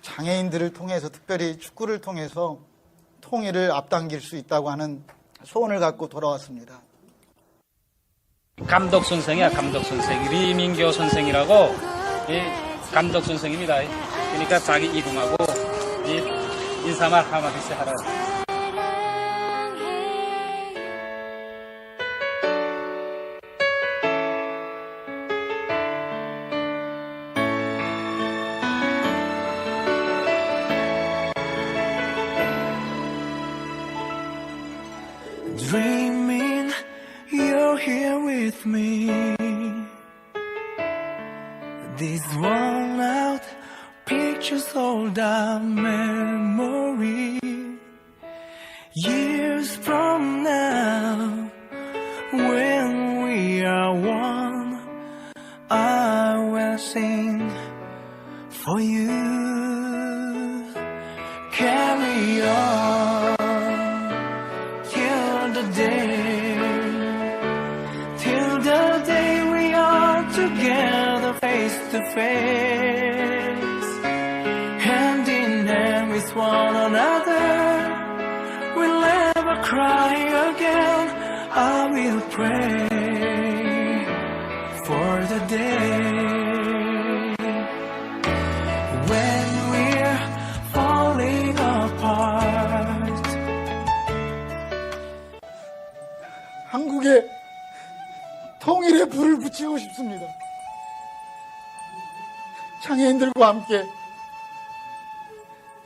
장애인들을 통해서, 특별히 축구를 통해서 통일을 앞당길 수 있다고 하는 소원을 갖고 돌아왔습니다. 감독 선생이야, 감독 선생. 리민교 선생이라고, 감독 선생입니다. 그러니까 자기 이름하고, 인사말 한마디씩 하라. Dreaming you're here with me. These worn out pictures hold our memory. Years from now, when we are one, I will sing for you. Carry on till the day we are together face to face, hand in hand with one another. We'll never cry again. I will pray for the day when we're falling apart. 한국에 통일의 불을 붙이고 싶습니다. 장애인들과 함께.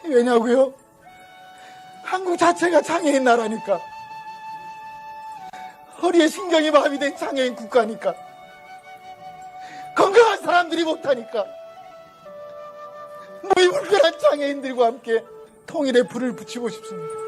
왜냐고요? 한국 자체가 장애인 나라니까. 허리에 신경이 마비된 장애인 국가니까. 건강한 사람들이 못하니까. 몸이 불편한 장애인들과 함께 통일의 불을 붙이고 싶습니다.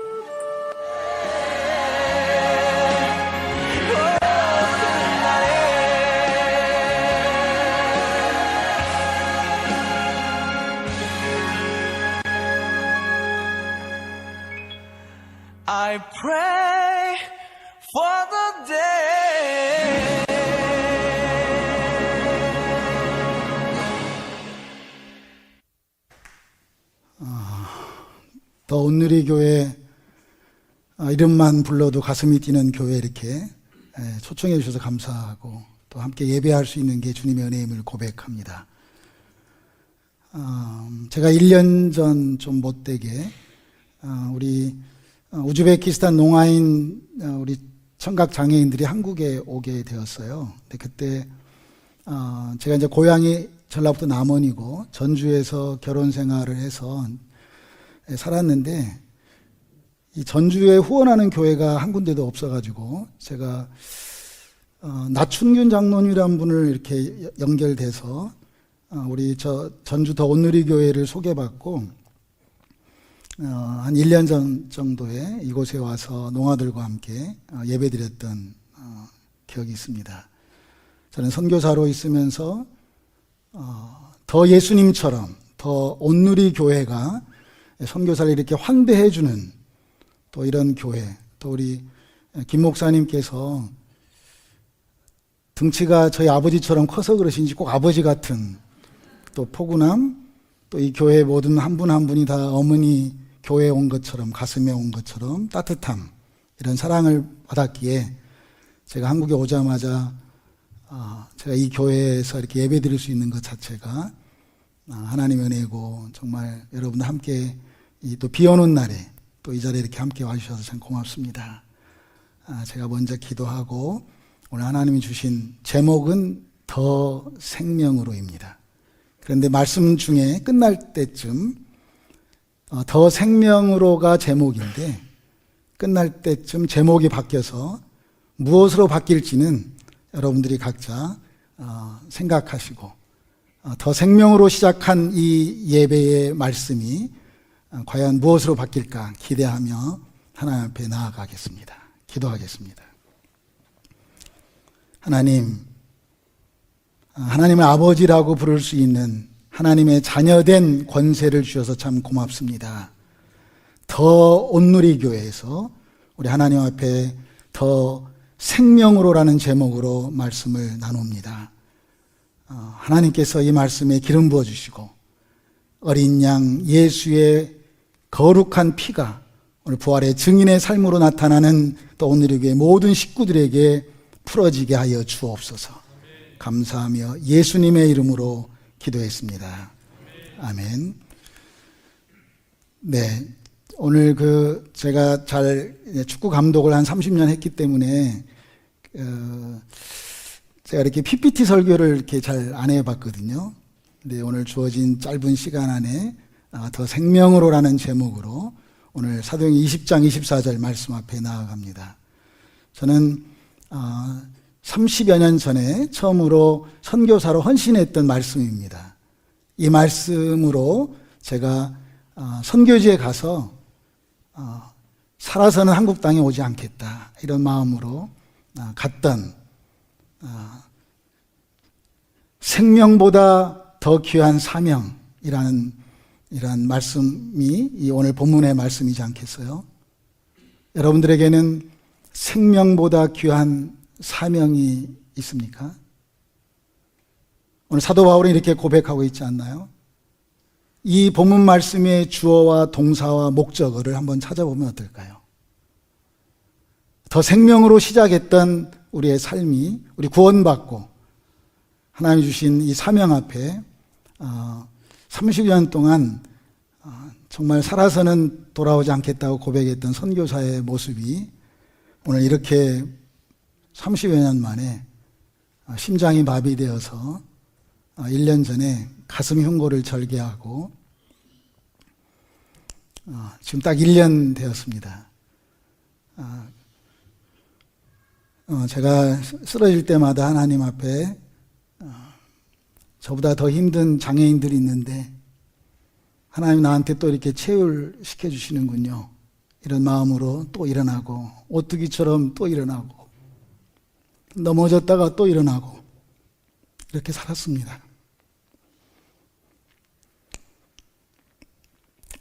I pray for the day. 더 온누리 교회 이름만 불러도 가슴이 뛰는 교회 이렇게 초청해 주셔서 감사하고 또 함께 예배할 수 있는 게 주님의 은혜임을 고백합니다. 제가 1년 전 좀 못되게 우리 우즈베키스탄 농아인 우리 청각 장애인들이 한국에 오게 되었어요. 근데 그때 제가 이제 고향이 전라북도 남원이고 전주에서 결혼 생활을 해서 살았는데 이 전주에 후원하는 교회가 한 군데도 없어가지고 제가 나춘균 장로님이라는 분을 이렇게 연결돼서 우리 전주 더 온누리 교회를 소개받고 한 1년 전 정도에 이곳에 와서 농아들과 함께 예배드렸던 기억이 있습니다. 저는 선교사로 있으면서 더 예수님처럼 더 온누리 교회가 선교사를 이렇게 환대해주는 또 이런 교회, 또 우리 김 목사님께서 등치가 저희 아버지처럼 커서 그러신지 꼭 아버지 같은 또 포근함, 또 이 교회 모든 한 분 한 분이 다 어머니 교회에 온 것처럼, 가슴에 온 것처럼 따뜻함, 이런 사랑을 받았기에 제가 한국에 오자마자 제가 이 교회에서 이렇게 예배 드릴 수 있는 것 자체가 하나님의 은혜고, 정말 여러분들 함께 또 비 오는 날에 또 이 자리에 이렇게 함께 와주셔서 참 고맙습니다. 제가 먼저 기도하고 오늘 하나님이 주신 제목은 더 생명으로입니다. 그런데 말씀 중에 끝날 때쯤 더 생명으로가 제목인데 끝날 때쯤 제목이 바뀌어서 무엇으로 바뀔지는 여러분들이 각자 생각하시고 더 생명으로 시작한 이 예배의 말씀이 과연 무엇으로 바뀔까 기대하며 하나님 앞에 나아가겠습니다. 기도하겠습니다. 하나님의 아버지라고 부를 수 있는 하나님의 자녀된 권세를 주셔서 참 고맙습니다. 더 온누리 교회에서 우리 하나님 앞에 더 생명으로라는 제목으로 말씀을 나눕니다. 하나님께서 이 말씀에 기름 부어주시고 어린 양 예수의 거룩한 피가 오늘 부활의 증인의 삶으로 나타나는 또 오늘의 교회 모든 식구들에게 풀어지게 하여 주옵소서. 감사하며 예수님의 이름으로 기도했습니다. 아멘. 네. 오늘 제가 축구 감독을 한 30년 했기 때문에, 제가 이렇게 PPT 설교를 이렇게 잘 안 해봤거든요. 근데 오늘 주어진 짧은 시간 안에 더 생명으로라는 제목으로 오늘 사도행전 20장 24절 말씀 앞에 나아갑니다. 저는 30여 년 전에 처음으로 선교사로 헌신했던 말씀입니다. 이 말씀으로 제가 선교지에 가서 살아서는 한국 땅에 오지 않겠다 이런 마음으로 갔던, 생명보다 더 귀한 사명이라는 이런 말씀이 이 오늘 본문의 말씀이지 않겠어요? 여러분들에게는 생명보다 귀한 사명이 있습니까? 오늘 사도 바울은 이렇게 고백하고 있지 않나요? 이 본문 말씀의 주어와 동사와 목적어를 한번 찾아보면 어떨까요? 더 생명으로 시작했던 우리의 삶이, 우리 구원받고 하나님이 주신 이 사명 앞에 30년 동안 정말 살아서는 돌아오지 않겠다고 고백했던 선교사의 모습이 오늘 이렇게 30여 년 만에 심장이 마비되어서 1년 전에 가슴 흉고를 절개하고 지금 딱 1년 되었습니다. 제가 쓰러질 때마다 하나님 앞에 저보다 더 힘든 장애인들이 있는데 하나님 나한테 또 이렇게 체휼시켜 주시는군요. 이런 마음으로 또 일어나고, 오뚜기처럼 또 일어나고, 넘어졌다가 또 일어나고, 이렇게 살았습니다.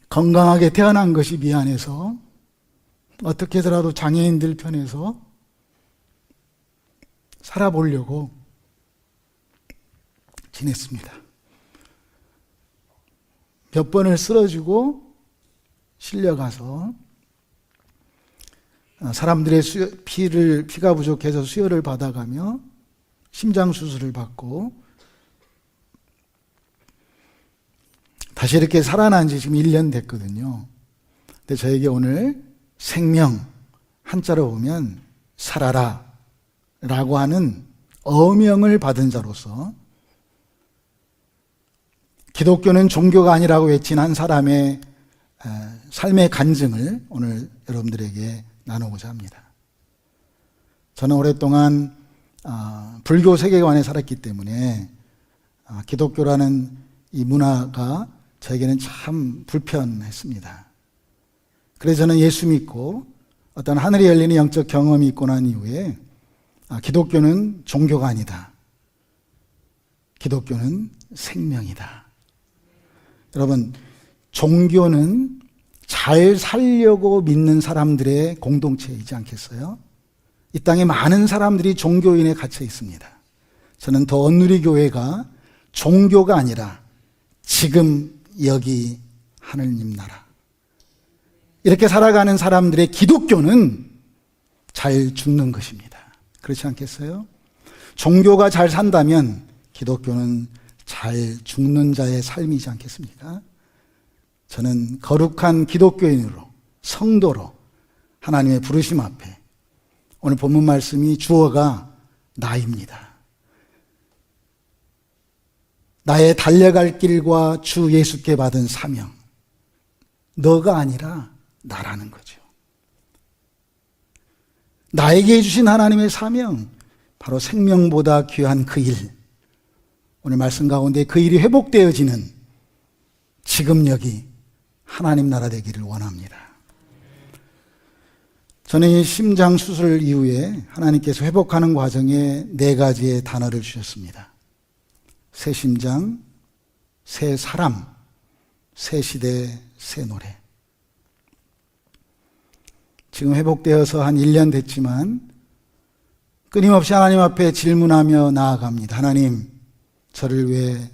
건강하게 태어난 것이 미안해서 어떻게 해서라도 장애인들 편에서 살아보려고 지냈습니다. 몇 번을 쓰러지고 실려가서 사람들의 피가 부족해서 수혈을 받아가며 심장 수술을 받고 다시 이렇게 살아난 지 지금 1년 됐거든요. 근데 저에게 오늘 생명, 한자로 보면 살아라 라고 하는 어명을 받은 자로서, 기독교는 종교가 아니라고 외친 한 사람의 삶의 간증을 오늘 여러분들에게 나누고자 합니다. 저는 오랫동안 불교 세계관에 살았기 때문에 기독교라는 이 문화가 저에게는 참 불편했습니다. 그래서 저는 예수 믿고 어떤 하늘이 열리는 영적 경험이 있고 난 이후에 기독교는 종교가 아니다. 기독교는 생명이다. 여러분, 종교는 잘 살려고 믿는 사람들의 공동체이지 않겠어요? 이 땅에 많은 사람들이 종교인에 갇혀 있습니다. 저는 더 언누리 교회가 종교가 아니라 지금 여기 하느님 나라, 이렇게 살아가는 사람들의 기독교는 잘 죽는 것입니다. 그렇지 않겠어요? 종교가 잘 산다면 기독교는 잘 죽는 자의 삶이지 않겠습니까? 저는 거룩한 기독교인으로, 성도로 하나님의 부르심 앞에 오늘 본문 말씀이 주어가 나입니다. 나의 달려갈 길과 주 예수께 받은 사명, 너가 아니라 나라는 거죠. 나에게 주신 하나님의 사명, 바로 생명보다 귀한 그 일, 오늘 말씀 가운데 그 일이 회복되어지는 지금 여기 하나님 나라 되기를 원합니다. 저는 이 심장 수술 이후에 하나님께서 회복하는 과정에 4가지의 단어를 주셨습니다. 새 심장, 새 사람, 새 시대, 새 노래. 지금 회복되어서 한 1년 됐지만 끊임없이 하나님 앞에 질문하며 나아갑니다. 하나님, 저를 왜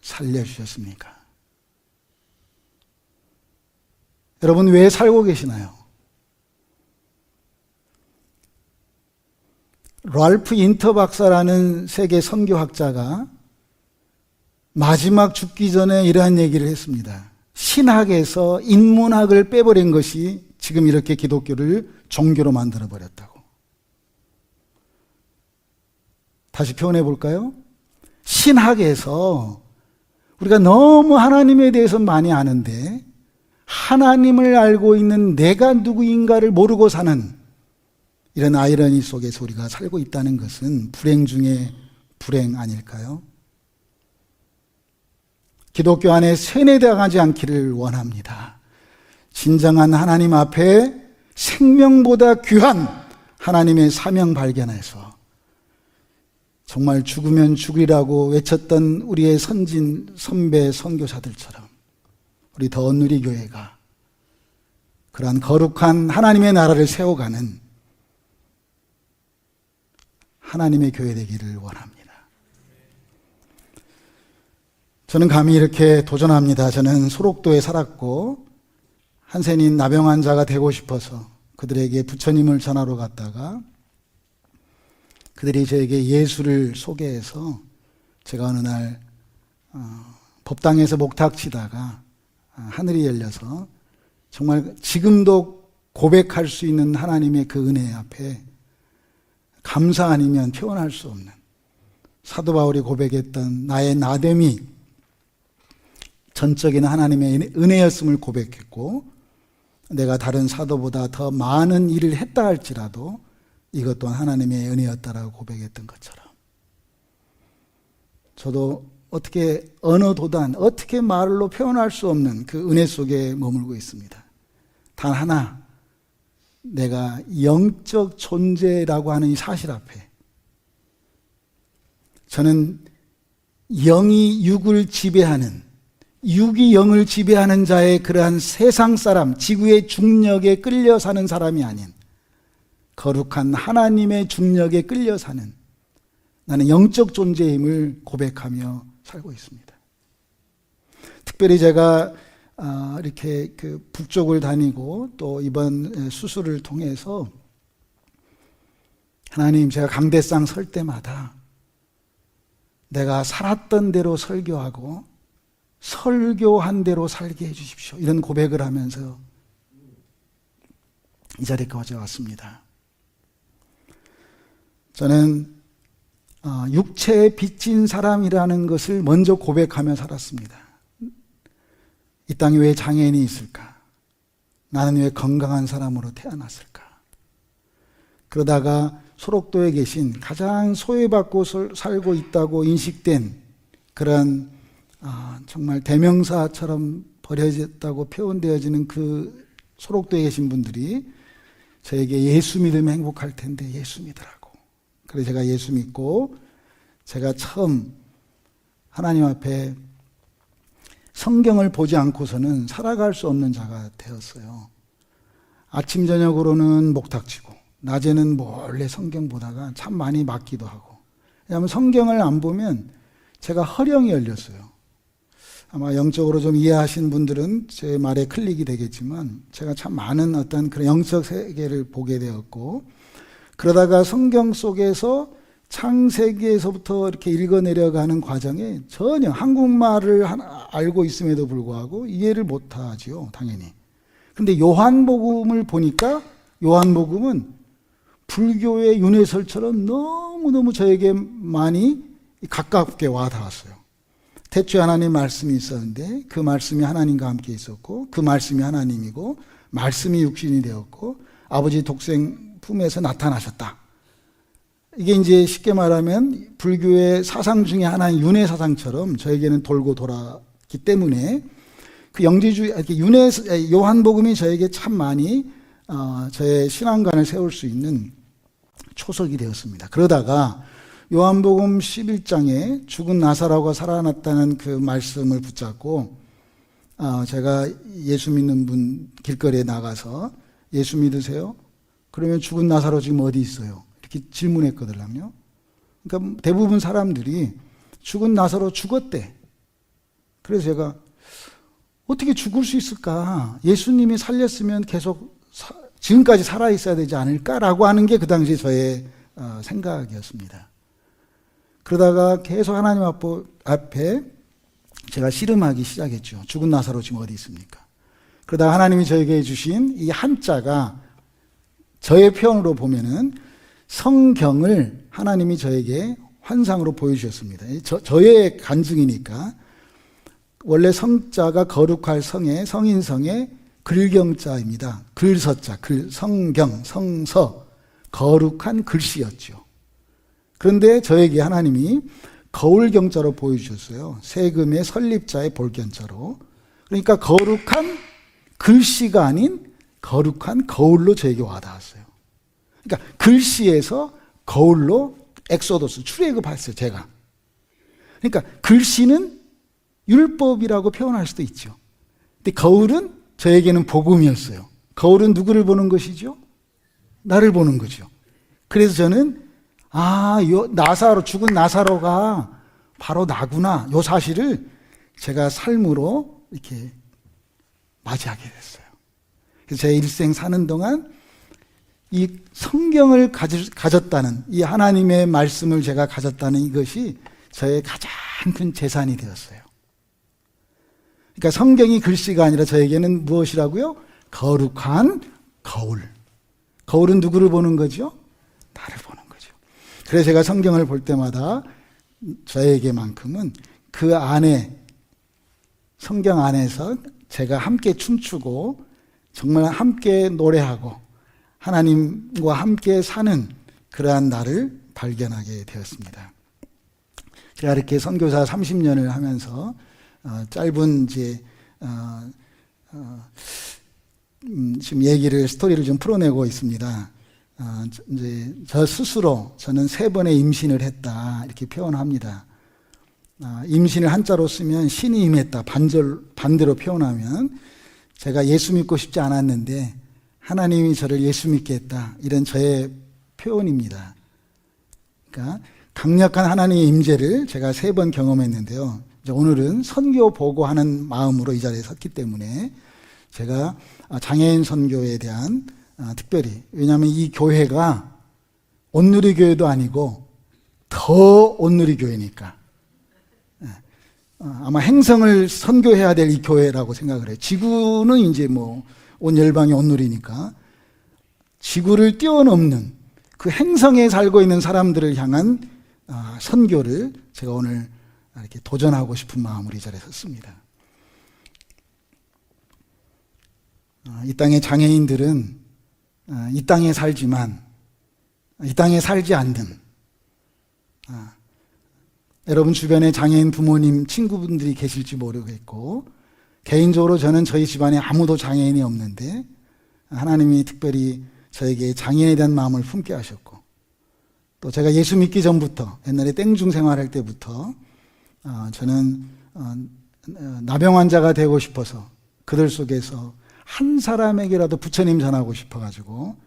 살려주셨습니까? 여러분 왜 살고 계시나요? 랄프 인터 박사라는 세계 선교학자가 마지막 죽기 전에 이러한 얘기를 했습니다. 신학에서 인문학을 빼버린 것이 지금 이렇게 기독교를 종교로 만들어버렸다고. 다시 표현해 볼까요? 신학에서 우리가 너무 하나님에 대해서 많이 아는데 하나님을 알고 있는 내가 누구인가를 모르고 사는 이런 아이러니 속에서 우리가 살고 있다는 것은 불행 중에 불행 아닐까요? 기독교 안에 세뇌당하지 않기를 원합니다. 진정한 하나님 앞에 생명보다 귀한 하나님의 사명 발견해서 정말 죽으면 죽으리라고 외쳤던 우리의 선진 선배 선교사들처럼 우리 더원누리 교회가 그러한 거룩한 하나님의 나라를 세워가는 하나님의 교회 되기를 원합니다. 저는 감히 이렇게 도전합니다. 저는 소록도에 살았고 한센인 나병 환자가 되고 싶어서 그들에게 부처님을 전하러 갔다가 그들이 저에게 예수를 소개해서 제가 어느 날 법당에서 목탁 치다가 하늘이 열려서 정말 지금도 고백할 수 있는 하나님의 그 은혜 앞에 감사 아니면 표현할 수 없는 사도 바울이 고백했던 나의 나됨이 전적인 하나님의 은혜였음을 고백했고 내가 다른 사도보다 더 많은 일을 했다 할지라도 이것 또한 하나님의 은혜였다라고 고백했던 것처럼 저도 어떻게 언어 도단, 어떻게 말로 표현할 수 없는 그 은혜 속에 머물고 있습니다. 단 하나, 내가 영적 존재라고 하는 이 사실 앞에 저는 영이 육을 지배하는, 육이 영을 지배하는 자의 그러한 세상 사람, 지구의 중력에 끌려 사는 사람이 아닌 거룩한 하나님의 중력에 끌려 사는 나는 영적 존재임을 고백하며 살고 있습니다. 특별히 제가 이렇게 그 북쪽을 다니고 또 이번 수술을 통해서 하나님, 제가 강대상 설 때마다 내가 살았던 대로 설교하고 설교한 대로 살게 해주십시오. 이런 고백을 하면서 이 자리까지 왔습니다. 저는 육체에 빚진 사람이라는 것을 먼저 고백하며 살았습니다. 이 땅에 왜 장애인이 있을까? 나는 왜 건강한 사람으로 태어났을까? 그러다가 소록도에 계신 가장 소외받고 살고 있다고 인식된 그런 정말 대명사처럼 버려졌다고 표현되어지는 그 소록도에 계신 분들이 저에게 예수 믿으면 행복할 텐데 예수 믿으라고. 그래서 제가 예수 믿고 제가 처음 하나님 앞에 성경을 보지 않고서는 살아갈 수 없는 자가 되었어요. 아침 저녁으로는 목탁치고 낮에는 몰래 성경 보다가 참 많이 맞기도 하고. 왜냐하면 성경을 안 보면 제가 허령이 열렸어요. 아마 영적으로 좀 이해하신 분들은 제 말에 클릭이 되겠지만 제가 참 많은 어떤 그런 영적 세계를 보게 되었고, 그러다가 성경 속에서 창세기에서부터 이렇게 읽어내려가는 과정에 전혀 한국말을 알고 있음에도 불구하고 이해를 못하지요, 당연히. 근데 요한복음을 보니까 요한복음은 불교의 윤회설처럼 너무너무 저에게 많이 가깝게 와 닿았어요. 태초에 하나님 말씀이 있었는데 그 말씀이 하나님과 함께 있었고 그 말씀이 하나님이고 말씀이 육신이 되었고 아버지 독생 품에서 나타나셨다. 이게 이제 쉽게 말하면 불교의 사상 중에 하나인 윤회 사상처럼 저에게는 돌고 돌았기 때문에 그 영지주의, 요한복음이 저에게 참 많이 저의 신앙관을 세울 수 있는 초석이 되었습니다. 그러다가 요한복음 11장에 죽은 나사로가 살아났다는 그 말씀을 붙잡고 제가 예수 믿는 분 길거리에 나가서 예수 믿으세요? 그러면 죽은 나사로 지금 어디 있어요? 이렇게 질문했거든요. 그러니까 대부분 사람들이 죽은 나사로 죽었대. 그래서 제가 어떻게 죽을 수 있을까? 예수님이 살렸으면 계속 지금까지 살아있어야 되지 않을까라고 하는 게 그 당시 저의 생각이었습니다. 그러다가 계속 하나님 앞에 제가 씨름하기 시작했죠. 죽은 나사로 지금 어디 있습니까? 그러다가 하나님이 저에게 주신 이 한자가 저의 표현으로 보면은 성경을 하나님이 저에게 환상으로 보여주셨습니다. 저의 간증이니까. 원래 성자가 거룩할 성의 성인성의 글경자입니다. 글서자, 성경, 성서, 거룩한 글씨였죠. 그런데 저에게 하나님이 거울경자로 보여주셨어요. 세금의 설립자의 볼견자로. 그러니까 거룩한 글씨가 아닌 거룩한 거울로 저에게 와닿았어요. 그러니까 글씨에서 거울로 엑소더스, 출애굽했어요, 제가. 그러니까 글씨는 율법이라고 표현할 수도 있죠. 근데 거울은 저에게는 복음이었어요. 거울은 누구를 보는 것이죠? 나를 보는 거죠. 그래서 저는 죽은 나사로가 바로 나구나. 요 사실을 제가 삶으로 이렇게 맞이하게 됐어요. 그래서 제 일생 사는 동안 이 성경을 가졌다는, 이 하나님의 말씀을 제가 가졌다는 이것이 저의 가장 큰 재산이 되었어요. 그러니까 성경이 글씨가 아니라 저에게는 무엇이라고요? 거룩한 거울. 거울은 누구를 보는 거죠? 나를 보는 거죠. 그래서 제가 성경을 볼 때마다 저에게만큼은 그 안에, 성경 안에서 제가 함께 춤추고 정말 함께 노래하고 하나님과 함께 사는 그러한 나를 발견하게 되었습니다. 제가 이렇게 선교사 30년을 하면서 짧은 지금 스토리를 좀 풀어내고 있습니다. 이제 저 스스로 저는 3번의 임신을 했다 이렇게 표현합니다. 임신을 한자로 쓰면 신이 임했다, 반대로 표현하면 제가 예수 믿고 싶지 않았는데 하나님이 저를 예수 믿게 했다, 이런 저의 표현입니다. 그러니까 강력한 하나님의 임재를 제가 3번 경험했는데요. 오늘은 선교 보고하는 마음으로 이 자리에 섰기 때문에 제가 장애인 선교에 대한 특별히, 왜냐하면 이 교회가 온누리교회도 아니고 더 온누리교회니까 아마 행성을 선교해야 될 이 교회라고 생각을 해요. 지구는 이제 온 열방이 온누리니까 지구를 뛰어넘는 그 행성에 살고 있는 사람들을 향한 선교를 제가 오늘 이렇게 도전하고 싶은 마음으로 이 자리에 섰습니다. 이 땅의 장애인들은 이 땅에 살지만 이 땅에 살지 않는, 여러분 주변에 장애인 부모님, 친구분들이 계실지 모르겠고, 개인적으로 저는 저희 집안에 아무도 장애인이 없는데 하나님이 특별히 저에게 장애인에 대한 마음을 품게 하셨고, 또 제가 예수 믿기 전부터, 옛날에 땡중 생활할 때부터 저는 나병 환자가 되고 싶어서 그들 속에서 한 사람에게라도 부처님 전하고 싶어가지고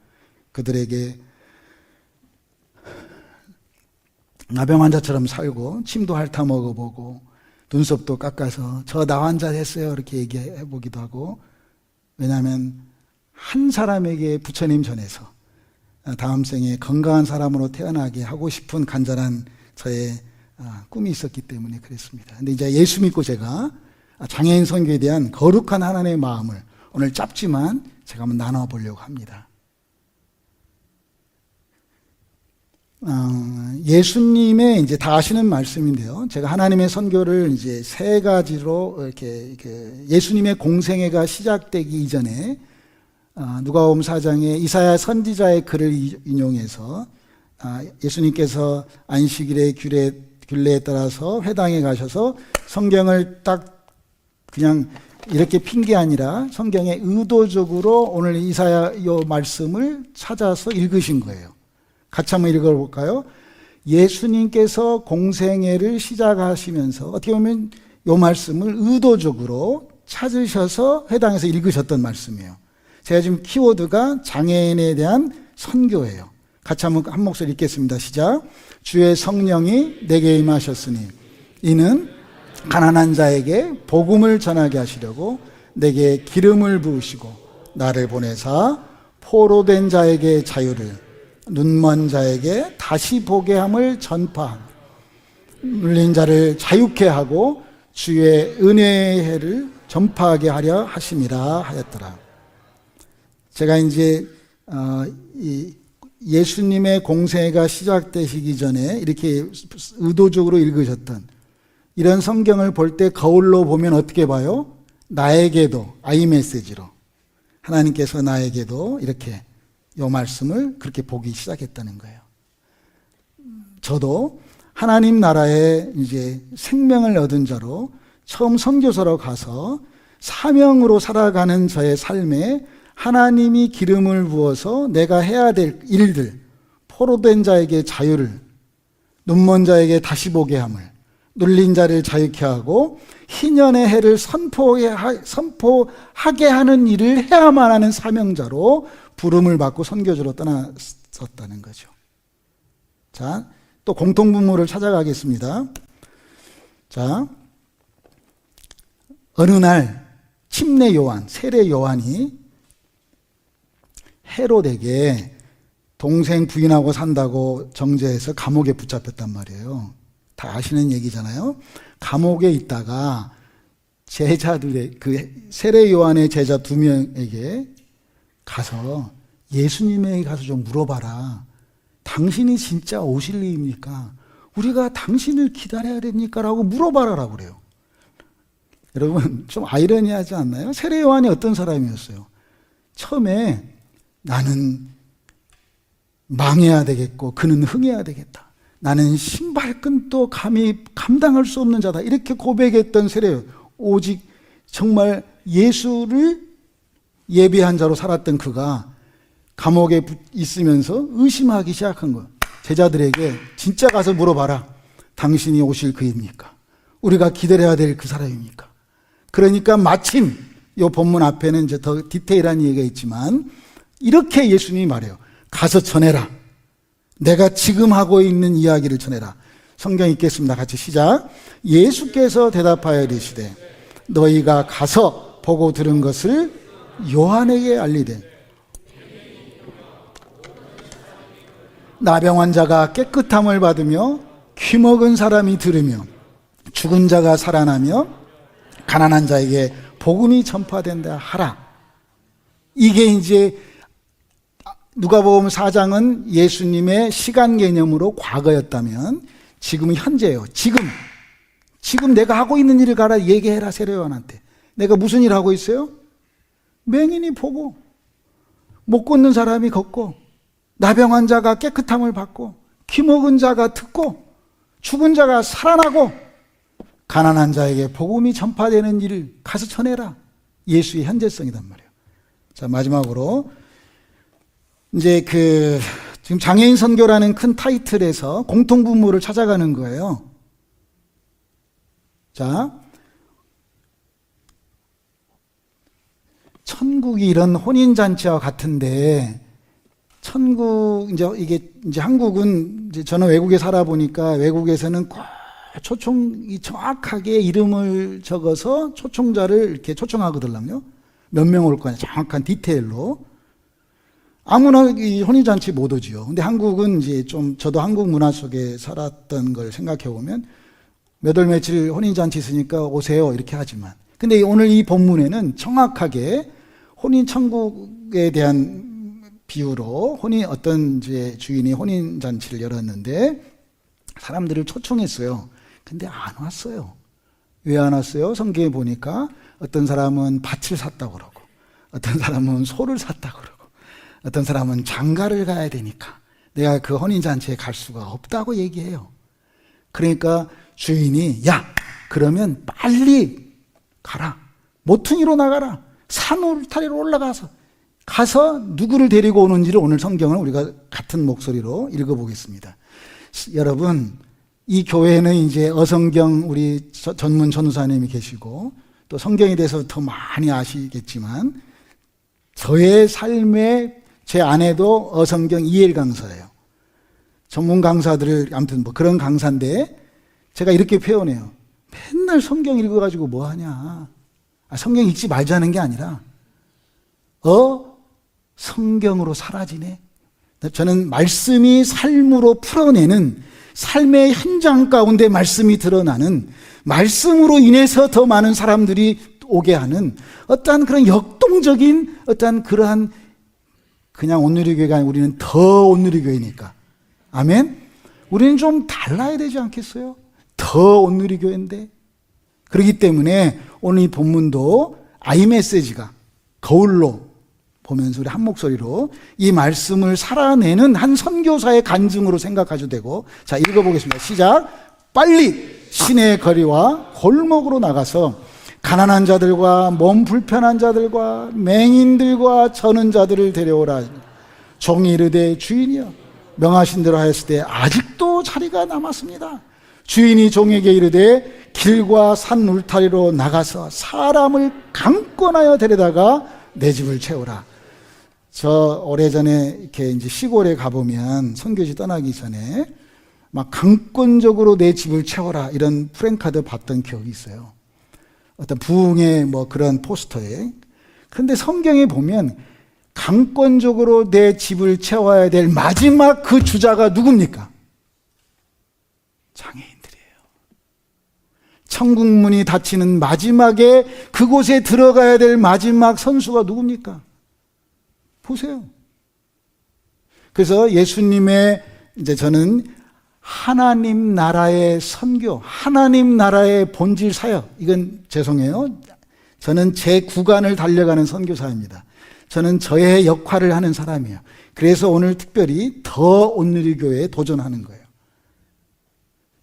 그들에게 나병 환자처럼 살고 침도 핥아 먹어보고 눈썹도 깎아서 저 나 환자 됐어요 이렇게 얘기해 보기도 하고, 왜냐하면 한 사람에게 부처님 전해서 다음 생에 건강한 사람으로 태어나게 하고 싶은 간절한 저의 꿈이 있었기 때문에 그랬습니다. 근데 이제 예수 믿고 제가 장애인 선교에 대한 거룩한 하나님의 마음을 오늘 짧지만 제가 한번 나눠보려고 합니다. 예수님의 이제 다 아시는 말씀인데요. 제가 하나님의 선교를 이제 3가지로 이렇게 예수님의 공생애가 시작되기 이전에 누가복음 4장에 이사야 선지자의 글을 인용해서 예수님께서 안식일의 규례에 따라서 회당에 가셔서 성경을 딱 그냥 이렇게 핀 게 아니라 성경에 의도적으로 오늘 이사야 이 말씀을 찾아서 읽으신 거예요. 같이 한번 읽어볼까요? 예수님께서 공생애를 시작하시면서 어떻게 보면 이 말씀을 의도적으로 찾으셔서 회당에서 읽으셨던 말씀이에요. 제가 지금 키워드가 장애인에 대한 선교예요. 같이 한번 한 목소리 읽겠습니다. 시작. 주의 성령이 내게 임하셨으니 이는 가난한 자에게 복음을 전하게 하시려고 내게 기름을 부으시고 나를 보내사 포로된 자에게 자유를, 눈먼 자에게 다시 보게 함을 전파하고, 눌린 자를 자유케 하고 주의 은혜의 해를 전파하게 하려 하심이라 하였더라. 제가 이제 예수님의 공생애가 시작되시기 전에 이렇게 의도적으로 읽으셨던 이런 성경을 볼 때 거울로 보면 어떻게 봐요? 나에게도, 아이메시지로 하나님께서 나에게도 이렇게 이 말씀을 그렇게 보기 시작했다는 거예요. 저도 하나님 나라에 이제 생명을 얻은 자로 처음 선교사로 가서 사명으로 살아가는 저의 삶에 하나님이 기름을 부어서 내가 해야 될 일들, 포로된 자에게 자유를, 눈먼 자에게 다시 보게 함을, 눌린 자를 자유케 하고 희년의 해를 선포하게 하는 일을 해야만 하는 사명자로 부름을 받고 선교지로 떠났었다는 거죠. 자, 또 공통분모를 찾아가겠습니다. 자, 어느 날 침례 요한, 세례 요한이 헤롯에게 동생 부인하고 산다고 정죄해서 감옥에 붙잡혔단 말이에요. 다 아시는 얘기잖아요. 감옥에 있다가 제자들의, 그 세례 요한의 제자 2명에게 가서 예수님에게 가서 좀 물어봐라. 당신이 진짜 오실 이입니까? 우리가 당신을 기다려야 됩니까? 라고 물어봐라라고 그래요. 여러분, 좀 아이러니하지 않나요? 세례 요한이 어떤 사람이었어요? 처음에 나는 망해야 되겠고 그는 흥해야 되겠다. 나는 신발끈도 감히 감당할 수 없는 자다. 이렇게 고백했던 세례요. 오직 정말 예수를 예비한 자로 살았던 그가 감옥에 있으면서 의심하기 시작한 거예요. 제자들에게 진짜 가서 물어봐라. 당신이 오실 그입니까? 우리가 기다려야 될 그 사람입니까? 그러니까 마침 이 본문 앞에는 이제 더 디테일한 얘기가 있지만 이렇게 예수님이 말해요. 가서 전해라. 내가 지금 하고 있는 이야기를 전해라. 성경 읽겠습니다. 같이 시작. 예수께서 대답하여 이르시되 너희가 가서 보고 들은 것을 요한에게 알리되 나병 환자가 깨끗함을 받으며 귀먹은 사람이 들으며 죽은 자가 살아나며 가난한 자에게 복음이 전파된다 하라. 이게 이제 누가복음 4장은 예수님의 시간 개념으로 과거였다면 지금은 현재예요. 지금 내가 하고 있는 일을 가라 얘기해라. 세례 요한한테. 내가 무슨 일 하고 있어요? 맹인이 보고, 못 걷는 사람이 걷고, 나병 환자가 깨끗함을 받고, 귀먹은 자가 듣고, 죽은 자가 살아나고, 가난한 자에게 복음이 전파되는 일을 가서 전해라. 예수의 현재성이란 말이에요. 자, 마지막으로 이제 지금 장애인 선교라는 큰 타이틀에서 공통분모를 찾아가는 거예요. 자, 천국이 이런 혼인잔치와 같은데, 이제 한국은, 이제 저는 외국에 살아보니까 외국에서는 꼭 정확하게 이름을 적어서 초청자를 이렇게 초청하거든요. 몇 명 올 거냐, 정확한 디테일로. 아무나 이 혼인잔치 못 오지요. 근데 한국은 이제 저도 한국 문화 속에 살았던 걸 생각해 보면 몇 월 며칠 혼인잔치 있으니까 오세요. 이렇게 하지만. 근데 오늘 이 본문에는 정확하게 혼인천국에 대한 비유로 어떤 이제 주인이 혼인잔치를 열었는데 사람들을 초청했어요. 근데 안 왔어요. 왜 안 왔어요? 성경에 보니까 어떤 사람은 밭을 샀다고 그러고, 어떤 사람은 소를 샀다고 그러고, 어떤 사람은 장가를 가야 되니까 내가 그 혼인잔치에 갈 수가 없다고 얘기해요. 그러니까 주인이 야, 그러면 빨리 가라. 모퉁이로 나가라. 산 울타리로 올라가서 누구를 데리고 오는지를 오늘 성경을 우리가 같은 목소리로 읽어보겠습니다. 여러분, 이 교회는 이제 어성경 우리 전문 전우사님이 계시고 또 성경에 대해서 더 많이 아시겠지만 저의 삶에 제 아내도 어성경 이해일 강사예요. 전문 강사들을 아무튼 뭐 그런 강사인데 제가 이렇게 표현해요. 맨날 성경 읽어가지고 뭐 하냐. 성경 읽지 말자는 게 아니라 성경으로 사라지네. 저는 말씀이 삶으로 풀어내는 삶의 현장 가운데 말씀이 드러나는 말씀으로 인해서 더 많은 사람들이 오게 하는 어떠한 그런 역동적인 어떠한 그러한 그냥 온누리교회가 아니라 우리는 더 온누리교회니까. 아멘? 우리는 좀 달라야 되지 않겠어요? 더 온누리교회인데. 그렇기 때문에 오늘 이 본문도 아이메시지가 거울로 보면서 우리 한 목소리로 이 말씀을 살아내는 한 선교사의 간증으로 생각하셔도 되고, 자, 읽어보겠습니다. 시작. 빨리 시내 거리와 골목으로 나가서 가난한 자들과 몸 불편한 자들과 맹인들과 저는 자들을 데려오라. 종이 이르되 주인이여 명하신 대로 하였을 때 아직도 자리가 남았습니다. 주인이 종에게 이르되 길과 산 울타리로 나가서 사람을 강권하여 데려다가 내 집을 채우라. 저 오래전에 이렇게 이제 시골에 가보면 선교지 떠나기 전에 막 강권적으로 내 집을 채워라 이런 프랭카드 봤던 기억이 있어요. 어떤 부흥의 뭐 그런 포스터에. 그런데 성경에 보면 강권적으로 내 집을 채워야 될 마지막 그 주자가 누굽니까? 장애인들이에요. 천국 문이 닫히는 마지막에 그곳에 들어가야 될 마지막 선수가 누굽니까? 보세요. 그래서 예수님의 이제 저는 하나님 나라의 선교, 하나님 나라의 본질 사역, 이건 죄송해요. 저는 제 구간을 달려가는 선교사입니다. 저는 저의 역할을 하는 사람이에요. 그래서 오늘 특별히 더 온누리교회에 도전하는 거예요.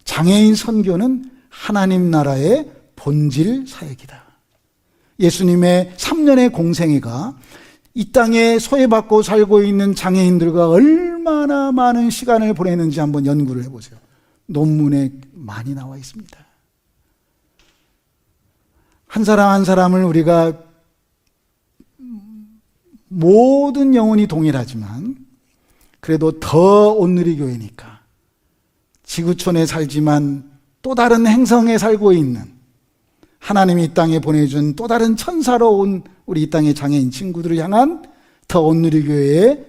장애인 선교는 하나님 나라의 본질 사역이다. 예수님의 3년의 공생애가 이 땅에 소외받고 살고 있는 장애인들과 얼마나 많은 시간을 보내는지 한번 연구를 해보세요. 논문에 많이 나와 있습니다. 한 사람 한 사람을 우리가 모든 영혼이 동일하지만 그래도 더 온누리교회니까 지구촌에 살지만 또 다른 행성에 살고 있는 하나님이 이 땅에 보내준 또 다른 천사로 온 우리 이 땅의 장애인 친구들을 향한 더 온누리교회의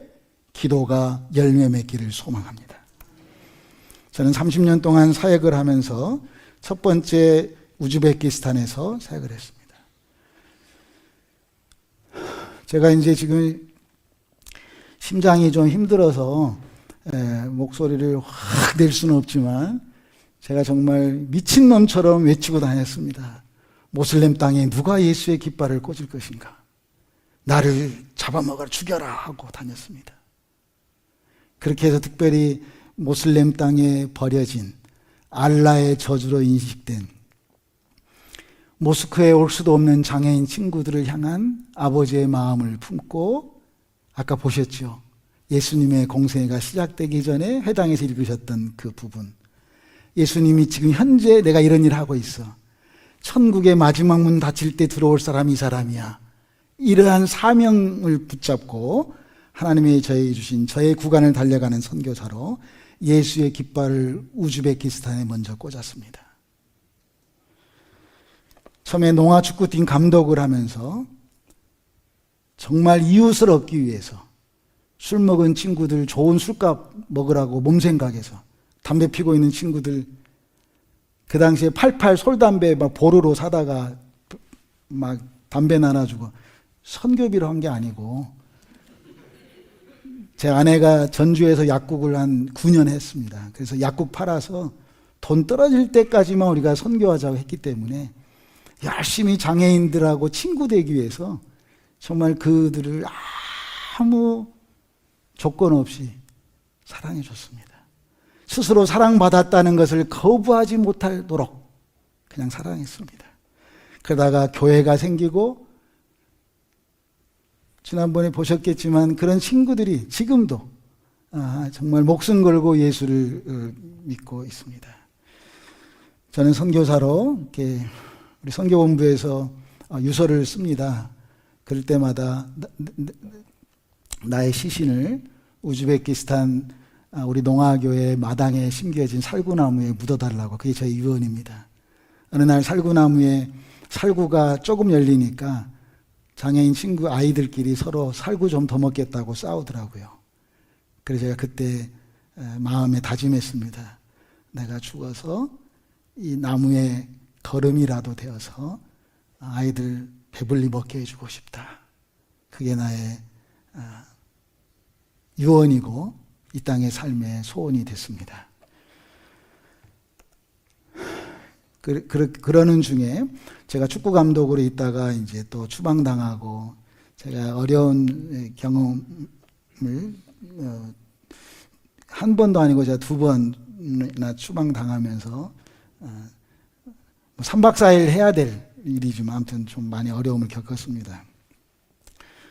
기도가 열매 맺기를 소망합니다. 저는 30년 동안 사역을 하면서 첫 번째 우즈베키스탄에서 사역을 했습니다. 제가 이제 지금 심장이 좀 힘들어서 목소리를 확 낼 수는 없지만 제가 정말 미친놈처럼 외치고 다녔습니다. 모슬렘 땅에 누가 예수의 깃발을 꽂을 것인가? 나를 잡아먹어 죽여라 하고 다녔습니다. 그렇게 해서 특별히 모슬렘 땅에 버려진 알라의 저주로 인식된 모스크에 올 수도 없는 장애인 친구들을 향한 아버지의 마음을 품고, 아까 보셨죠? 예수님의 공생애가 시작되기 전에 회당에서 읽으셨던 그 부분. 예수님이 지금 현재 내가 이런 일을 하고 있어. 천국의 마지막 문 닫힐 때 들어올 사람이 이 사람이야. 이러한 사명을 붙잡고 하나님이 저에게 주신 저의 구간을 달려가는 선교사로 예수의 깃발을 우즈베키스탄에 먼저 꽂았습니다. 처음에 농아축구팀 감독을 하면서 정말 이웃을 얻기 위해서 술 먹은 친구들 좋은 술값 먹으라고 몸생각해서 담배 피고 있는 친구들, 그 당시에 88 솔담배 막 보루로 사다가 막 담배 나눠주고, 선교비로 한 게 아니고 제 아내가 전주에서 약국을 한 9년 했습니다. 그래서 약국 팔아서 돈 떨어질 때까지만 우리가 선교하자고 했기 때문에 열심히 장애인들하고 친구 되기 위해서 정말 그들을 아무 조건 없이 사랑해 줬습니다. 스스로 사랑받았다는 것을 거부하지 못하도록 그냥 사랑했습니다. 그러다가 교회가 생기고, 지난번에 보셨겠지만 그런 친구들이 지금도 정말 목숨 걸고 예수를 믿고 있습니다. 저는 선교사로 이렇게 우리 선교본부에서 유서를 씁니다. 그럴 때마다 나의 시신을 우즈베키스탄 우리 농아교회 마당에 심겨진 살구나무에 묻어달라고, 그게 저희 유언입니다. 어느 날 살구나무에 살구가 조금 열리니까 장애인 친구 아이들끼리 서로 살구 좀 더 먹겠다고 싸우더라고요. 그래서 제가 그때 마음에 다짐했습니다. 내가 죽어서 이 나무에 거름이라도 되어서 아이들 배불리 먹게 해주고 싶다. 그게 나의 유언이고 이 땅의 삶의 소원이 됐습니다. 그러는 중에 제가 축구 감독으로 있다가 이제 또 추방당하고 제가 어려운 경험을 한 번도 아니고 제가 2번이나 추방당하면서 3박 4일 해야 될 일이지만 아무튼 좀 많이 어려움을 겪었습니다.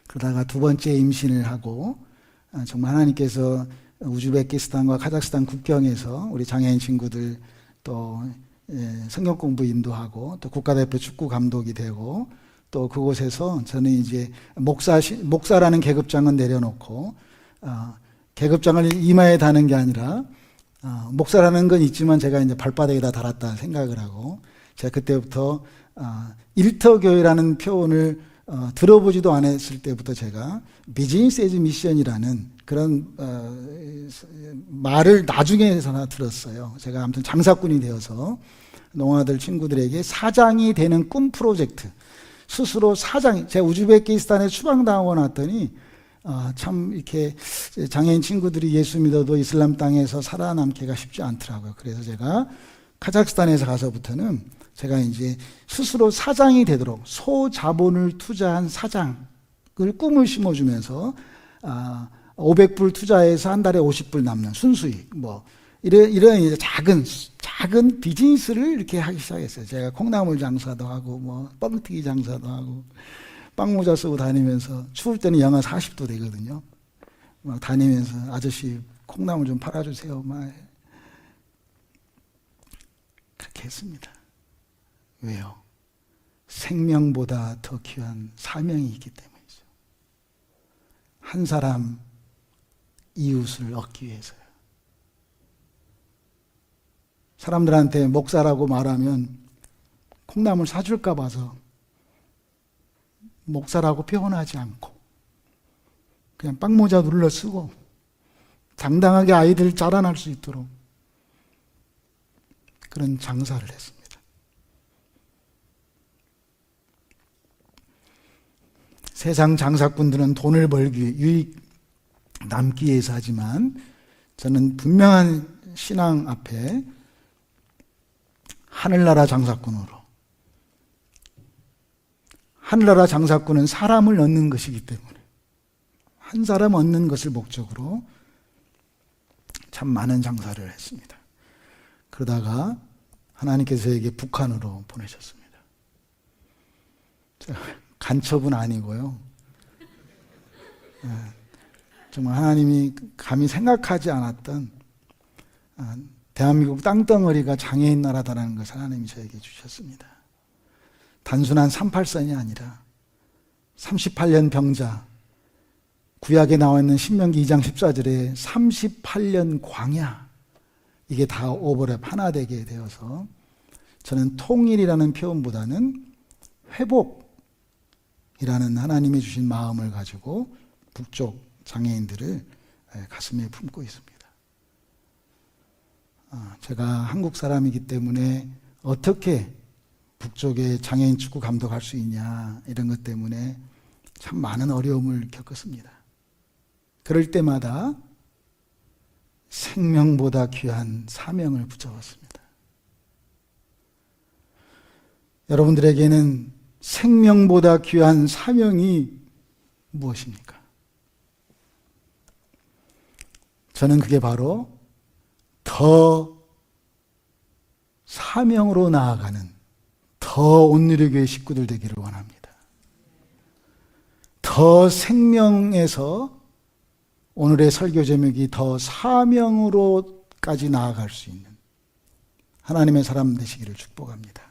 그러다가 2번째 임신을 하고 정말 하나님께서 우즈베키스탄과 카자흐스탄 국경에서 우리 장애인 친구들 또 성경 공부 인도하고 또 국가대표 축구 감독이 되고 또 그곳에서 저는 이제 목사라는 계급장은 내려놓고 계급장을 이마에 다는 게 아니라 목사라는 건 있지만 제가 이제 발바닥에다 달았다 생각을 하고 제가 그때부터 일터교회라는 표현을 들어보지도 않았을 때부터 제가 비즈니스 에즈 미션이라는 그런 말을 나중에서나 들었어요. 제가 아무튼 장사꾼이 되어서 농아들 친구들에게 사장이 되는 꿈 프로젝트, 스스로 사장이, 제가 우즈베키스탄에 추방당하고 났더니 참 이렇게 장애인 친구들이 예수 믿어도 이슬람 땅에서 살아남기가 쉽지 않더라고요. 그래서 제가 카자흐스탄에서 가서부터는 제가 이제 스스로 사장이 되도록 소자본을 투자한 사장을 꿈을 심어주면서 500불 투자해서 한 달에 50불 남는 순수익 이런 이제 작은 비즈니스를 이렇게 하기 시작했어요. 제가 콩나물 장사도 하고 뻥튀기 장사도 하고 빵모자 쓰고 다니면서 추울 때는 영하 40도 되거든요. 막 다니면서 아저씨 콩나물 좀 팔아주세요. 막 그렇게 했습니다. 왜요? 생명보다 더 귀한 사명이 있기 때문이죠. 한 사람 이웃을 얻기 위해서요. 사람들한테 목사라고 말하면 콩나물 사줄까 봐서 목사라고 표현하지 않고 그냥 빵모자 눌러 쓰고 당당하게 아이들 자라날 수 있도록 그런 장사를 했습니다. 세상 장사꾼들은 돈을 벌기, 유익 남기 위해서 하지만 저는 분명한 신앙 앞에 하늘나라 장사꾼으로, 하늘나라 장사꾼은 사람을 얻는 것이기 때문에 한 사람 얻는 것을 목적으로 참 많은 장사를 했습니다. 그러다가 하나님께서 저에게 북한으로 보내셨습니다. 간첩은 아니고요. 정말 하나님이 감히 생각하지 않았던 대한민국 땅덩어리가 장애인 나라다라는 것을 하나님이 저에게 주셨습니다. 단순한 38선이 아니라 38년 병자, 구약에 나와 있는 신명기 2장 14절에 38년 광야, 이게 다 오버랩 하나 되게 되어서 저는 통일이라는 표현보다는 회복이라는 하나님이 주신 마음을 가지고 북쪽 장애인들을 가슴에 품고 있습니다. 제가 한국 사람이기 때문에 어떻게 북쪽에 장애인 축구 감독할 수 있냐 이런 것 때문에 참 많은 어려움을 겪었습니다. 그럴 때마다 생명보다 귀한 사명을 붙잡았습니다. 여러분들에게는 생명보다 귀한 사명이 무엇입니까? 저는 그게 바로 더 사명으로 나아가는 더 온누리교회 식구들 되기를 원합니다. 더 생명에서 오늘의 설교 제목이 더 사명으로까지 나아갈 수 있는 하나님의 사람 되시기를 축복합니다.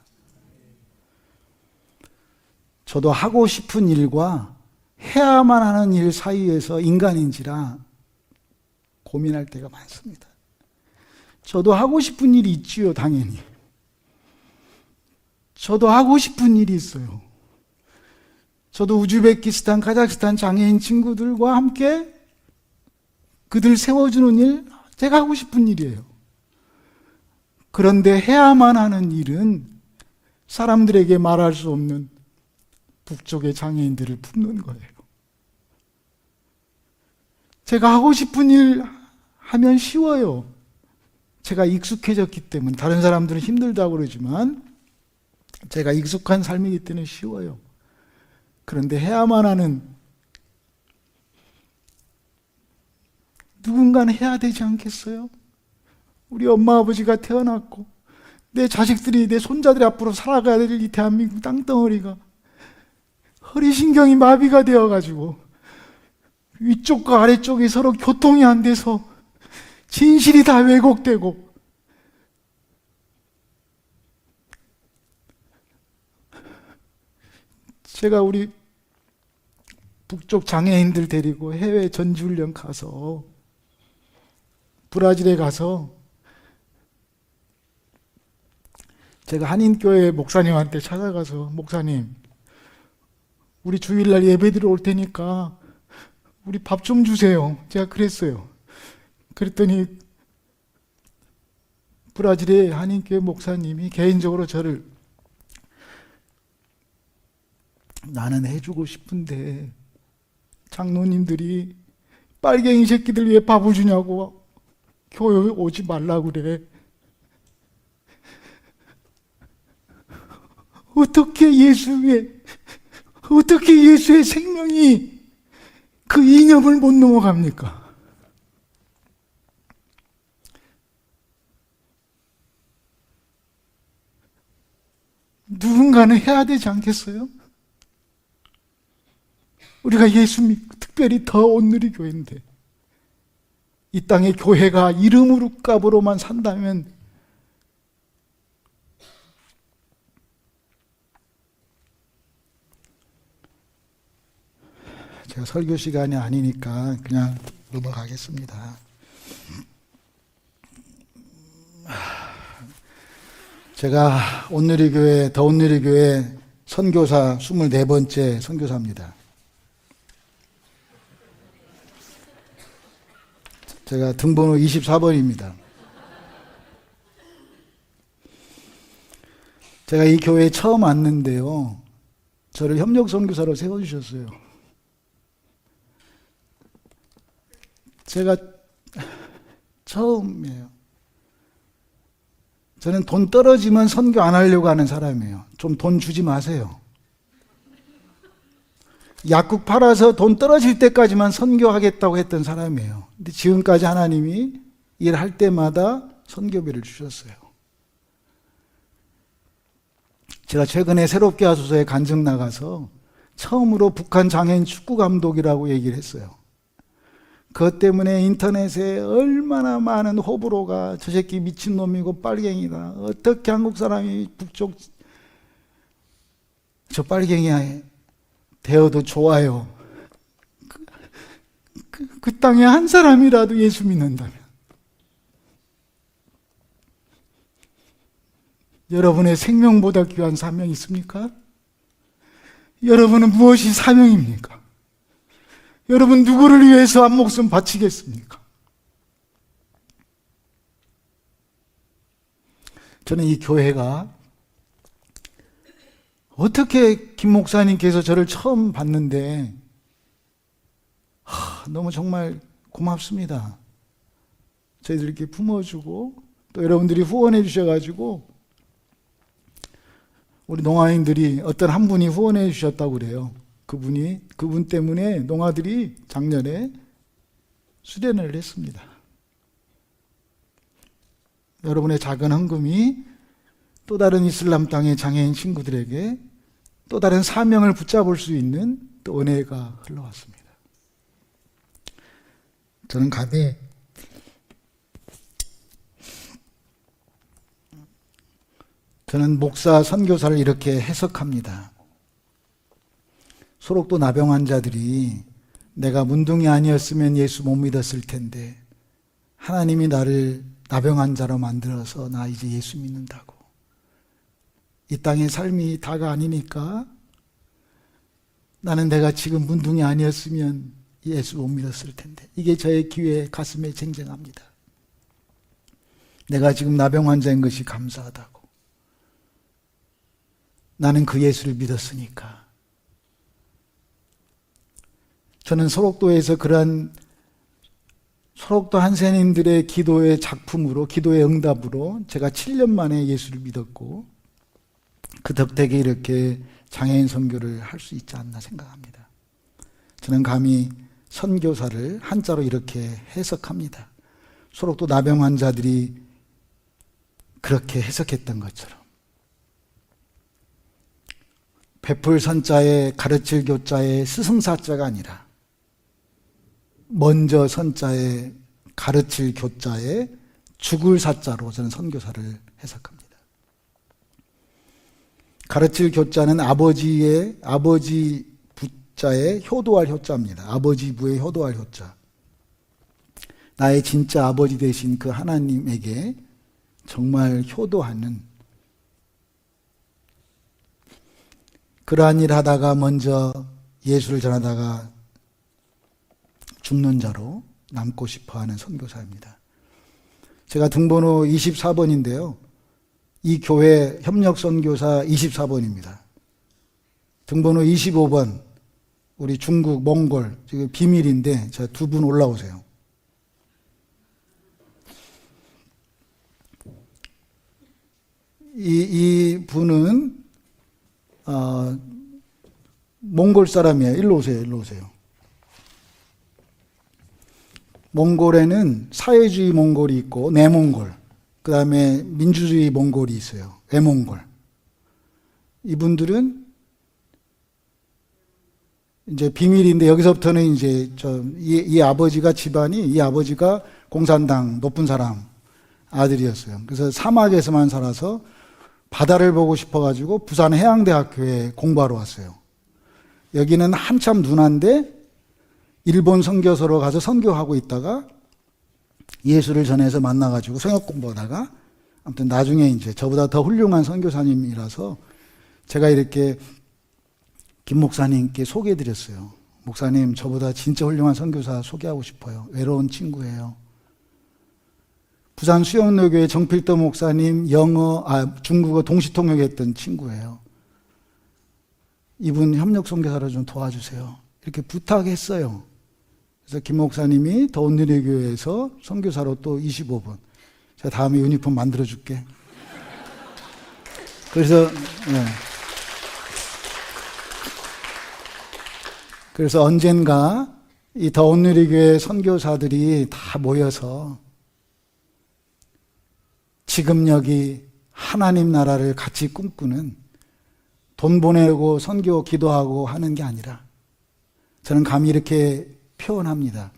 저도 하고 싶은 일과 해야만 하는 일 사이에서 인간인지라 고민할 때가 많습니다. 저도 하고 싶은 일이 있지요, 당연히. 저도 하고 싶은 일이 있어요. 저도 우즈베키스탄, 카자흐스탄 장애인 친구들과 함께 그들 세워주는 일, 제가 하고 싶은 일이에요. 그런데 해야만 하는 일은 사람들에게 말할 수 없는 북쪽의 장애인들을 품는 거예요. 제가 하고 싶은 일 하면 쉬워요. 제가 익숙해졌기 때문에. 다른 사람들은 힘들다고 그러지만 제가 익숙한 삶이기 때문에 쉬워요. 그런데 해야만 하는, 누군가는 해야 되지 않겠어요? 우리 엄마 아버지가 태어났고 내 자식들이, 내 손자들이 앞으로 살아가야 될 이 대한민국 땅덩어리가 허리신경이 마비가 되어가지고 위쪽과 아래쪽이 서로 교통이 안 돼서 진실이 다 왜곡되고, 제가 우리 북쪽 장애인들 데리고 해외 전지훈련 가서, 브라질에 가서 제가 한인교회 목사님한테 찾아가서, 목사님, 우리 주일날 예배드려 올 테니까 우리 밥 좀 주세요. 제가 그랬어요. 그랬더니 브라질의 한인교회 목사님이 개인적으로 저를, 나는 해주고 싶은데 장로님들이 빨갱이 새끼들 위해 밥을 주냐고 교회 오지 말라고 그래. 어떻게 예수의 생명이 그 이념을 못 넘어갑니까? 누군가는 해야 되지 않겠어요? 우리가 예수 믿고, 특별히 더 온누리 교회인데, 이 땅의 교회가 이름으로 값으로만 산다면 제가 설교 시간이 아니니까 그냥 넘어가겠습니다. 제가 온누리교회, 더 온누리교회 선교사 24번째 선교사입니다. 제가 등번호 24번입니다. 제가 이 교회에 처음 왔는데요, 저를 협력 선교사로 세워주셨어요. 제가 처음이에요. 저는 돈 떨어지면 선교 안 하려고 하는 사람이에요. 좀 돈 주지 마세요. 약국 팔아서 돈 떨어질 때까지만 선교하겠다고 했던 사람이에요. 근데 지금까지 하나님이 일할 때마다 선교비를 주셨어요. 제가 최근에 새롭게 하소서에 간증 나가서 처음으로 북한 장애인 축구 감독이라고 얘기를 했어요. 그것 때문에 인터넷에 얼마나 많은 호불호가, 저 새끼 미친놈이고 빨갱이다, 어떻게 한국 사람이 북쪽 저 빨갱이 되어도 좋아요. 그 땅에 한 사람이라도 예수 믿는다면, 여러분의 생명보다 귀한 사명이 있습니까? 여러분은 무엇이 사명입니까? 여러분 누구를 위해서 한 목숨 바치겠습니까? 저는 이 교회가, 어떻게 김 목사님께서 저를 처음 봤는데 너무 정말 고맙습니다. 저희들 이렇게 품어주고 또 여러분들이 후원해 주셔가지고, 우리 농아인들이 어떤 한 분이 후원해 주셨다고 그래요. 그분 때문에 농아들이 작년에 수련을 했습니다. 여러분의 작은 헌금이 또 다른 이슬람 땅의 장애인 친구들에게 또 다른 사명을 붙잡을 수 있는 또 은혜가 흘러왔습니다. 저는 감히 저는 목사 선교사를 이렇게 해석합니다. 소록도 나병 환자들이 내가 문둥이 아니었으면 예수 못 믿었을 텐데 하나님이 나를 나병 환자로 만들어서 나 이제 예수 믿는다고. 이 땅의 삶이 다가 아니니까 나는 내가 지금 문둥이 아니었으면 예수 못 믿었을 텐데. 이게 저의 귀에 가슴에 쟁쟁합니다. 내가 지금 나병 환자인 것이 감사하다고. 나는 그 예수를 믿었으니까. 저는 소록도에서 그러한 소록도 한센인들의 기도의 작품으로, 기도의 응답으로 제가 7년 만에 예수를 믿었고 그 덕택에 이렇게 장애인 선교를 할 수 있지 않나 생각합니다. 저는 감히 선교사를 한자로 이렇게 해석합니다. 소록도 나병 환자들이 그렇게 해석했던 것처럼 베풀 선자에 가르칠 교자에 스승사자가 아니라 먼저 선자에 가르칠 교자에 죽을 사자로 저는 선교사를 해석합니다. 가르칠 교자는 아버지 부자에 효도할 효자입니다. 아버지 부에 효도할 효자. 나의 진짜 아버지 되신 그 하나님에게 정말 효도하는, 그러한 일 하다가 먼저 예수를 전하다가 죽는 자로 남고 싶어하는 선교사입니다. 제가 등번호 24번인데요. 이 교회 협력선교사 24번입니다. 등번호 25번 우리 중국, 몽골, 지금 비밀인데 저 두 분 올라오세요. 이 분은 몽골 사람이에요. 일로 오세요. 일로 오세요. 몽골에는 사회주의 몽골이 있고 내몽골, 그 다음에 민주주의 몽골이 있어요. 외몽골. 이분들은 이제 비밀인데 여기서부터는 이제 이 아버지가 이 아버지가 공산당 높은 사람 아들이었어요. 그래서 사막에서만 살아서 바다를 보고 싶어가지고 부산 해양대학교에 공부하러 왔어요. 여기는 한참 누나인데 일본 선교소로 가서 선교하고 있다가 예수를 전해서 만나가지고 성역 공부하다가 아무튼 나중에 이제 저보다 더 훌륭한 선교사님이라서 제가 이렇게 김 목사님께 소개해드렸어요. 목사님, 저보다 진짜 훌륭한 선교사 소개하고 싶어요. 외로운 친구예요. 부산 수영로교회 정필도 목사님 중국어 동시통역했던 친구예요. 이분 협력 선교사로 좀 도와주세요. 이렇게 부탁했어요. 그래서 김 목사님이 더운누리교회에서 선교사로 또 25번. 제가 다음에 유니폼 만들어줄게. 그래서 그래서 언젠가 이 더운누리교회 선교사들이 다 모여서 지금 여기 하나님 나라를 같이 꿈꾸는, 돈 보내고 선교 기도하고 하는 게 아니라 저는 감히 이렇게 표현합니다.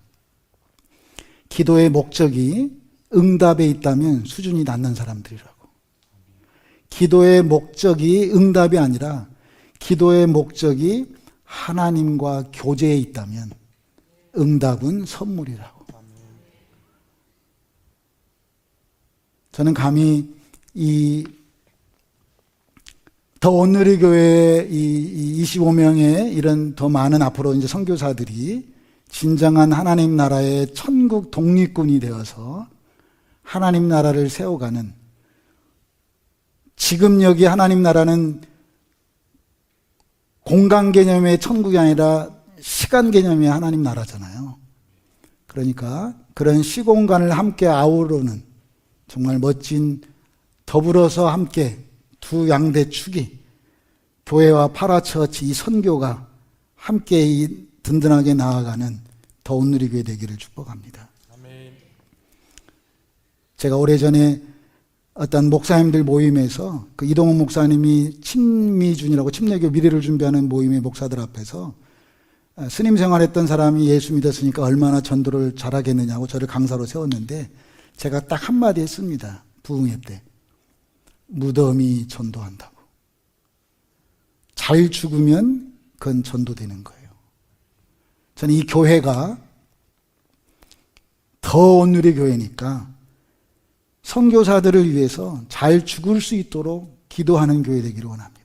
기도의 목적이 응답에 있다면 수준이 낮는 사람들이라고. 기도의 목적이 응답이 아니라 기도의 목적이 하나님과 교제에 있다면 응답은 선물이라고. 저는 감히 이 더운누리교회 이 25명의 이런 더 많은 앞으로 이제 선교사들이 진정한 하나님 나라의 천국 독립군이 되어서 하나님 나라를 세워가는, 지금 여기 하나님 나라는 공간 개념의 천국이 아니라 시간 개념의 하나님 나라잖아요. 그러니까 그런 시공간을 함께 아우르는 정말 멋진, 더불어서 함께 두 양대 축이, 교회와 파라처치 이 선교가 함께 이 든든하게 나아가는 더운누리교회 되기를 축복합니다. 아멘. 제가 오래전에 어떤 목사님들 모임에서 그 이동훈 목사님이 친미준이라고 침례교 미래를 준비하는 모임의 목사들 앞에서 스님 생활했던 사람이 예수 믿었으니까 얼마나 전도를 잘하겠느냐고 저를 강사로 세웠는데 제가 딱 한마디 했습니다. 부흥회 때. 무덤이 전도한다고. 잘 죽으면 그건 전도되는 거예요. 저는 이 교회가 더운누리 교회니까 선교사들을 위해서 잘 죽을 수 있도록 기도하는 교회 되기를 원합니다.